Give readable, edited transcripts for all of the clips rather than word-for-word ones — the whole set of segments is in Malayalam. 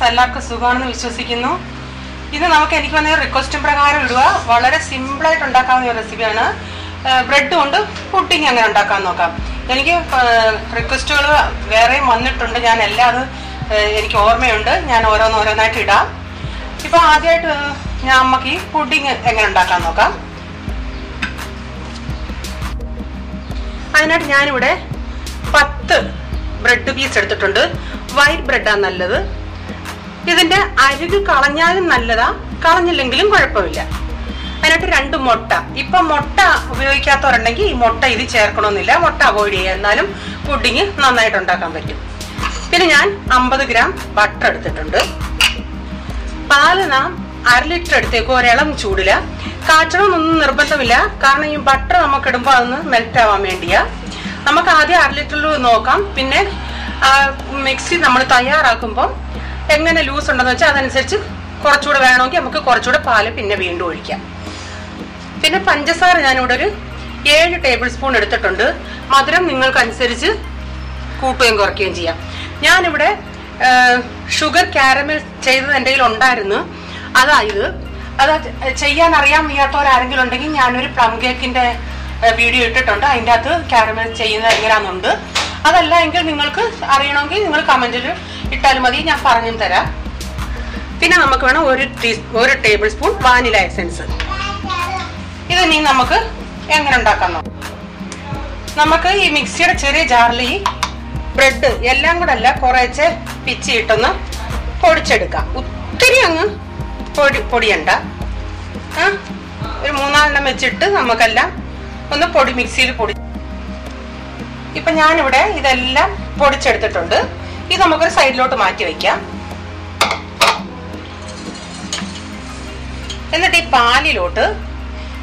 എല്ലാവർക്കും സുഖമാണെന്ന് വിശ്വസിക്കുന്നു. ഇത് നമുക്ക് എനിക്ക് വന്ന റിക്വസ്റ്റും പ്രകാരം ഇടുക. വളരെ സിമ്പിളായിട്ട് ഉണ്ടാക്കാവുന്ന ഒരു റെസിപ്പിയാണ്. ബ്രെഡ് കൊണ്ട് പുഡിങ് എങ്ങനെ ഉണ്ടാക്കാൻ നോക്കാം. എനിക്ക് റിക്വസ്റ്റുകൾ വേറെയും വന്നിട്ടുണ്ട്. ഞാൻ എല്ലാം അത് എനിക്ക് ഓർമ്മയുണ്ട്. ഞാൻ ഓരോന്നോരോന്നായിട്ട് ഇടാം. ഇപ്പോൾ ആദ്യമായിട്ട് നമുക്ക് ഈ പുഡിങ് എങ്ങനെ ഉണ്ടാക്കാൻ നോക്കാം. അതിനായിട്ട് ഞാനിവിടെ 10 ബ്രെഡ് പീസ് എടുത്തിട്ടുണ്ട്. വൈറ്റ് ബ്രെഡാണ് നല്ലത്. ഇതിന്റെ അരികു കളഞ്ഞാലും നല്ലതാ, കളഞ്ഞില്ലെങ്കിലും കുഴപ്പമില്ല. അതിനായിട്ട് 2 മുട്ട. ഇപ്പൊ മുട്ട ഉപയോഗിക്കാത്തവരുണ്ടെങ്കിൽ ഈ മുട്ട ഇത് ചേർക്കണമെന്നില്ല, മുട്ട അവോയ്ഡ് ചെയ്യുക. എന്നാലും പുഡിങ് നന്നായിട്ട് ഉണ്ടാക്കാൻ പറ്റും. പിന്നെ ഞാൻ 50 ഗ്രാം ബട്ടർ എടുത്തിട്ടുണ്ട്. പാല് നാം 1/2 ലിറ്റർ എടുത്തേക്കും. ഒരിളം ചൂടില്ല. കാച്ചണമെന്നൊന്നും നിർബന്ധമില്ല, കാരണം ഈ ബട്ടർ നമുക്ക് ഇടുമ്പോൾ അതൊന്ന് മെൽറ്റ് ആവാൻ വേണ്ടിയാ. നമുക്ക് ആദ്യം 1/2 ലിറ്ററിൽ നോക്കാം. പിന്നെ മിക്സി നമ്മൾ തയ്യാറാക്കുമ്പോൾ എങ്ങനെ ലൂസ് ഉണ്ടെന്ന് വെച്ചാൽ അതനുസരിച്ച് കുറച്ചുകൂടെ വേണമെങ്കിൽ നമുക്ക് കുറച്ചുകൂടെ പാല് പിന്നെ വീണ്ടും ഒഴിക്കാം. പിന്നെ പഞ്ചസാര ഞാനിവിടെ ഒരു 7 ടേബിൾ സ്പൂൺ എടുത്തിട്ടുണ്ട്. മധുരം നിങ്ങൾക്കനുസരിച്ച് കൂട്ടുകയും കുറയ്ക്കുകയും ചെയ്യാം. ഞാനിവിടെ ഷുഗർ കാരമൽ ചെയ്തത് എൻ്റെ കയ്യിൽ ഉണ്ടായിരുന്നു. അതായത് അത് ചെയ്യാൻ അറിയാൻ വയ്യാത്തവരാരെങ്കിലും ഉണ്ടെങ്കിൽ ഞാനൊരു പ്ലം കേക്കിന്റെ വീഡിയോ ഇട്ടിട്ടുണ്ട്. അതിൻ്റെ അകത്ത് കാരമൽ ചെയ്യുന്നത് എങ്ങനെയാണെന്നുണ്ട്. അതല്ല എങ്കിൽ നിങ്ങൾക്ക് അറിയണമെങ്കിൽ നിങ്ങൾ കമന്റിൽ ഇട്ടാലും മതി, ഞാൻ പറഞ്ഞു തരാം. പിന്നെ നമുക്ക് വേണം 1 ടേബിൾ സ്പൂൺ വാനില എസൻസ്. ഇത് ഇനി നമുക്ക് എങ്ങനെ ഉണ്ടാക്കാം നോക്കാം. നമുക്ക് ഈ മിക്സിയുടെ ചെറിയ ജാറിൽ ഈ ബ്രെഡ് എല്ലാം കൂടെ അല്ല, കുറേശ്ശെ പിച്ചിയിട്ടൊന്ന് പൊടിച്ചെടുക്കാം. ഒത്തിരി അങ്ങ് പൊടിയണ്ട. ഒരു 3-4 വെച്ചിട്ട് നമുക്കെല്ലാം ഒന്ന് മിക്സിയിൽ പൊടി. ഇപ്പൊ ഞാനിവിടെ ഇതെല്ലാം പൊടിച്ചെടുത്തിട്ടുണ്ട്. ഇത് നമുക്കൊരു സൈഡിലോട്ട് മാറ്റി വെക്കാം. എന്നിട്ട് ഈ പാലിലോട്ട്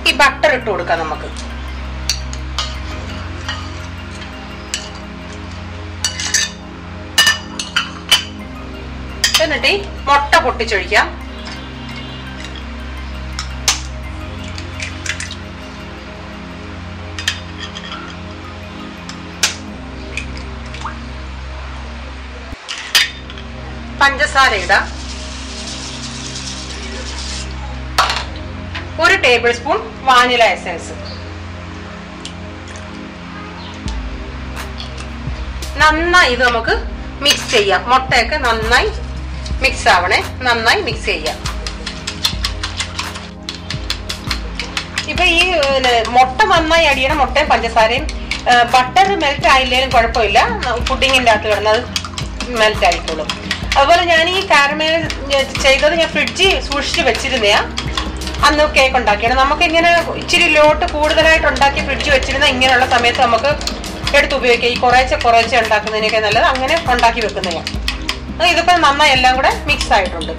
ഈ ബട്ടർ ഇട്ട് കൊടുക്കാം നമുക്ക്. എന്നിട്ട് ഈ മുട്ട പൊട്ടിച്ചൊഴിക്കാം. പഞ്ചസാര ഇടാം. 1 ടേബിൾ സ്പൂൺ വാനില എസൻസ്. നന്നായി ഇത് നമുക്ക് മിക്സ് ചെയ്യാം. മുട്ടയൊക്കെ നന്നായി മിക്സ് ആവണേ. നന്നായി മിക്സ് ചെയ്യാം. ഇപ്പൊ ഈ മുട്ട നന്നായി അടിയണം. മുട്ടയും പഞ്ചസാരയും. ബട്ടർ മെൽറ്റ് ആയില്ലേലും കുഴപ്പമില്ല, പുഡിങ്ങിന്റെ അകത്ത് കിടന്നത് മെൽറ്റ് ആയിക്കോളും. അതുപോലെ ഞാൻ ഈ കാരമൽ ചെയ്തത് ഞാൻ ഫ്രിഡ്ജിൽ സൂക്ഷിച്ച് വെച്ചിരുന്നയാ. അന്ന് കേക്ക് ഉണ്ടാക്കിയാണ്. നമുക്ക് ഇങ്ങനെ ഇച്ചിരി ലോട്ട് കൂടുതലായിട്ട് ഉണ്ടാക്കി ഫ്രിഡ്ജ് വെച്ചിരുന്ന ഇങ്ങനെയുള്ള സമയത്ത് നമുക്ക് എടുത്ത് ഉപയോഗിക്കാം. ഈ കുറേശ്ശെ ഉണ്ടാക്കുന്നതിനൊക്കെ നല്ലത് അങ്ങനെ ഉണ്ടാക്കി വെക്കുന്നതാണ്. ഇതിപ്പോ നന്നായി എല്ലാം കൂടെ മിക്സ് ആയിട്ടുണ്ട്.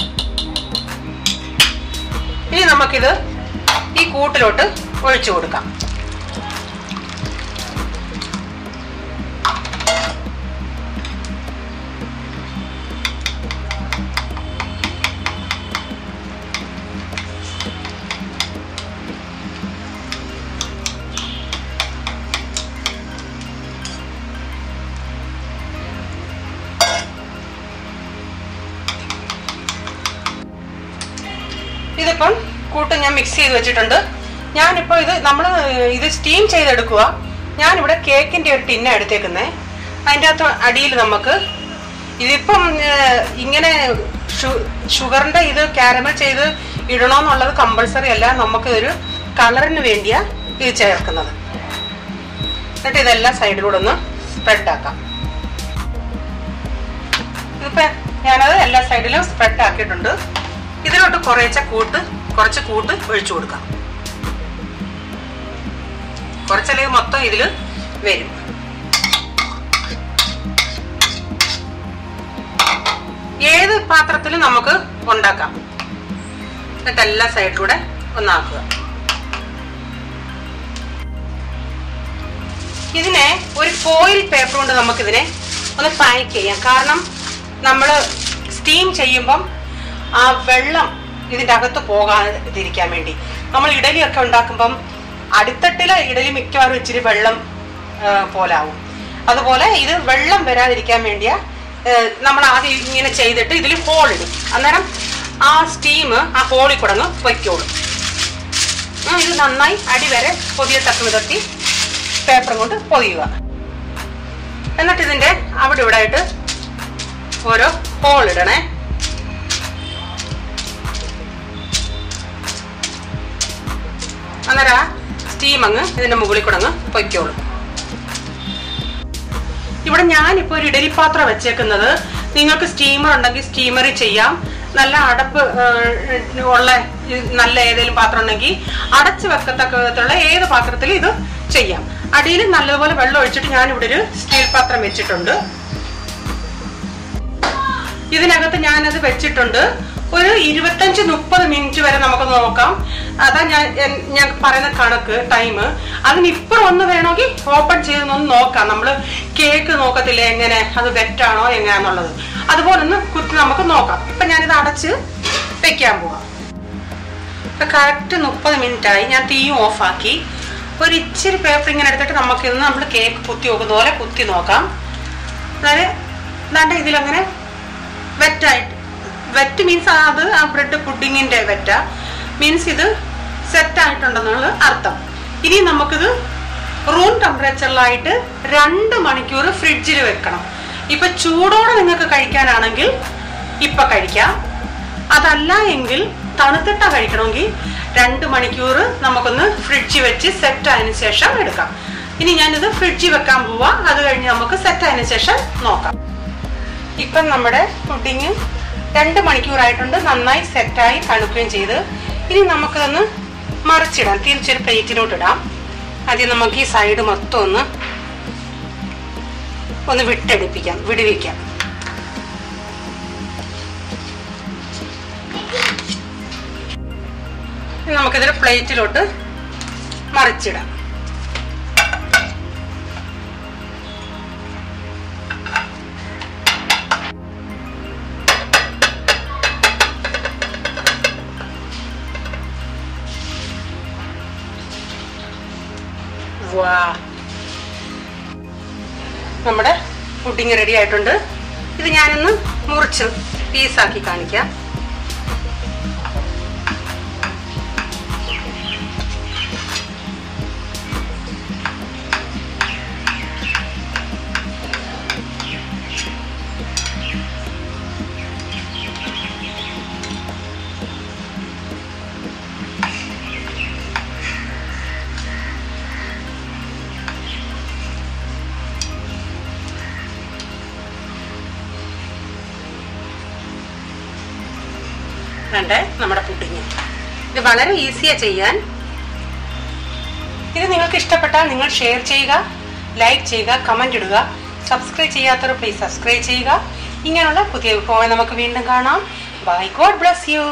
ഇനി നമുക്കിത് ഈ കൂട്ടിലോട്ട് ഒഴിച്ചു കൊടുക്കാം. ഇതിപ്പം കൂട്ട് ഞാൻ മിക്സ് ചെയ്ത് വെച്ചിട്ടുണ്ട്. ഞാനിപ്പോൾ ഇത് സ്റ്റീം ചെയ്തെടുക്കുക. ഞാനിവിടെ കേക്കിന്റെ ഒരു ടിന്ന എടുത്തേക്കുന്നേ. അതിൻ്റെ അകത്ത് അടിയിൽ നമുക്ക് ഇതിപ്പം ഇങ്ങനെ ഷുഗറിന്റെ ഇത് കാരമൽ ചെയ്ത് ഇടണമെന്നുള്ളത് കമ്പൾസറി അല്ല. നമുക്ക് ഒരു കളറിന് വേണ്ടിയാ ഇത് ചേർക്കുന്നത്. എന്നിട്ട് ഇതെല്ലാം സൈഡിലൂടെ ഒന്ന് സ്പ്രെഡ് ആക്കാം. ഇതിപ്പോ ഞാനത് എല്ലാ സൈഡിലും സ്പ്രെഡ് ആക്കിയിട്ടുണ്ട്. ഇതിലോട്ട് കുറച്ച് കൂട്ട് ഒഴിച്ചു കൊടുക്കാം. കുറച്ചല്ലെങ്കിൽ മൊത്തം ഇതിൽ വരും. ഏത് പാത്രത്തിലും നമുക്ക് ഉണ്ടാക്കാം. എന്നിട്ട് എല്ലാ സൈഡിലൂടെ ഒന്നാക്കുക. ഇതിനെ ഒരു ഫോയിൽ പേപ്പർ കൊണ്ട് നമുക്കിതിനെ ഒന്ന് പാക്ക് ചെയ്യാം. കാരണം നമ്മൾ സ്റ്റീം ചെയ്യുമ്പം ആ വെള്ളം ഇതിൻ്റെ അകത്ത് പോകാതിരിക്കാൻ വേണ്ടി. നമ്മൾ ഇഡലിയൊക്കെ ഉണ്ടാക്കുമ്പം അടിത്തട്ടിലെ ഇഡലി മിക്കവാറും ഇച്ചിരി വെള്ളം പോലാവും. അതുപോലെ ഇത് വെള്ളം വരാതിരിക്കാൻ വേണ്ടിയാ നമ്മൾ ആദ്യം ഇങ്ങനെ ചെയ്തിട്ട് ഇതിൽ ഹോൾ ഇടും. അന്നേരം ആ സ്റ്റീം ആ ഹോളിൽ കൂടെ അങ്ങ് വയ്ക്കോളും. ഇത് നന്നായി അടിവരെ പൊതിയത്തക്ക വിധത്തിൽ പേപ്പർ കൊണ്ട് പൊതിയുക. എന്നിട്ട് ഇതിന്റെ അവിടെ ഇവിടെ ആയിട്ട് ഓരോ ഹോൾ ഇടണേ. അന്നേരം ആ സ്റ്റീം അങ്ങ് ഇതിന്റെ മുകളിൽ കൂടെ അങ്ങ് പൊയ്ക്കോളും. ഇവിടെ ഞാനിപ്പോ ഒരു ഇഡലിപ്പാത്രം വെച്ചേക്കുന്നത്. നിങ്ങൾക്ക് സ്റ്റീമർ ഉണ്ടെങ്കിൽ സ്റ്റീമറിൽ ചെയ്യാം. നല്ല അടപ്പ് ഉള്ള നല്ല ഏതെങ്കിലും പാത്രം ഉണ്ടെങ്കിൽ അടച്ചു വെക്കത്തക്ക വിധത്തിലുള്ള ഏത് പാത്രത്തിലും ഇത് ചെയ്യാം. അടിയിൽ നല്ലതുപോലെ വെള്ളം ഒഴിച്ചിട്ട് ഞാനിവിടെ ഒരു സ്റ്റീൽ പാത്രം വെച്ചിട്ടുണ്ട്. ഇതിനകത്ത് ഞാനത് വെച്ചിട്ടുണ്ട്. ഒരു 25-30 മിനിറ്റ് വരെ നമുക്ക് നോക്കാം. അതാ ഞാൻ പറയുന്ന കണക്ക് ടൈം. അതിനിപ്പുറം ഒന്ന് വേണമെങ്കിൽ ഓപ്പൺ ചെയ്തൊന്ന് നോക്കാം. നമ്മള് കേക്ക് നോക്കത്തില്ലേ എങ്ങനെ അത് വെറ്റാണോ എങ്ങനെയാന്നുള്ളത്, അതുപോലെ ഒന്ന് കുത്തി നമുക്ക് നോക്കാം. ഇപ്പൊ ഞാനിത് അടച്ച് വെക്കാൻ പോവാം. ഇപ്പൊ കറക്റ്റ് 30 മിനിറ്റ് ആയി. ഞാൻ തീയും ഓഫാക്കി. ഒരു ഇച്ചിരി പേപ്പർ ഇങ്ങനെ എടുത്തിട്ട് നമുക്കിന്ന് നമ്മൾ കേക്ക് കുത്തി നോക്കുന്ന പോലെ കുത്തി നോക്കാം. അതായത് ദാണ്ട ഇതിലങ്ങനെ വെറ്റായിട്ട്, വെറ്റ് മീൻസ് അത് ആ ബ്രെഡ് പുഡിങ്ങിന്റെ വെറ്റ മീൻസ് ഇത് സെറ്റ് ആയിട്ടുണ്ടെന്നുള്ള അർത്ഥം. ഇനി നമുക്കിത് റൂം ടെമ്പറേച്ചറിലായിട്ട് 2 മണിക്കൂർ ഫ്രിഡ്ജിൽ വെക്കണം. ഇപ്പൊ ചൂടോടെ നിങ്ങൾക്ക് കഴിക്കാനാണെങ്കിൽ ഇപ്പൊ കഴിക്കാം. അതല്ല എങ്കിൽ തണുത്തിട്ട കഴിക്കണമെങ്കിൽ 2 മണിക്കൂർ നമുക്കൊന്ന് ഫ്രിഡ്ജിൽ വെച്ച് സെറ്റ് ആയതിനു ശേഷം എടുക്കാം. ഇനി ഞാനിത് ഫ്രിഡ്ജിൽ വെക്കാൻ പോവാ. അത് കഴിഞ്ഞ് നമുക്ക് സെറ്റ് ആയതിനു ശേഷം നോക്കാം. ഇപ്പം നമ്മുടെ പുഡിങ് 2 മണിക്കൂറായിട്ടുണ്ട്. നന്നായി സെറ്റായി തണുക്കുകയും ചെയ്ത്. ഇനി നമുക്കിതൊന്ന് മറിച്ചിടാം. തിരിച്ചൊരു പ്ലേറ്റിലോട്ട് ഇടാം. ആദ്യം നമുക്ക് ഈ സൈഡ് മൊത്തം ഒന്ന് വിടുവിക്കാം. നമുക്കിതൊരു പ്ലേറ്റിലോട്ട് മറിച്ചിടാം. നമ്മുടെ പുഡിങ് റെഡി ആയിട്ടുണ്ട്. ഇത് ഞാനൊന്ന് മുറിച്ച് പീസാക്കി കാണിക്കാം. നമ്മുടെ പുഡിങ് ഇത് വളരെ ഈസിയാ ചെയ്യാൻ. ഇത് നിങ്ങൾക്ക് ഇഷ്ടപ്പെട്ടാൽ നിങ്ങൾ ഷെയർ ചെയ്യുക, ലൈക്ക് ചെയ്യുക, കമന്റ് ഇടുക. സബ്സ്ക്രൈബ് ചെയ്യാത്തവർ പ്ലീസ് സബ്സ്ക്രൈബ് ചെയ്യുക. ഇങ്ങനെയുള്ള പുതിയ വിഭവങ്ങൾ നമുക്ക് വീണ്ടും കാണാം. ബൈ. God bless you.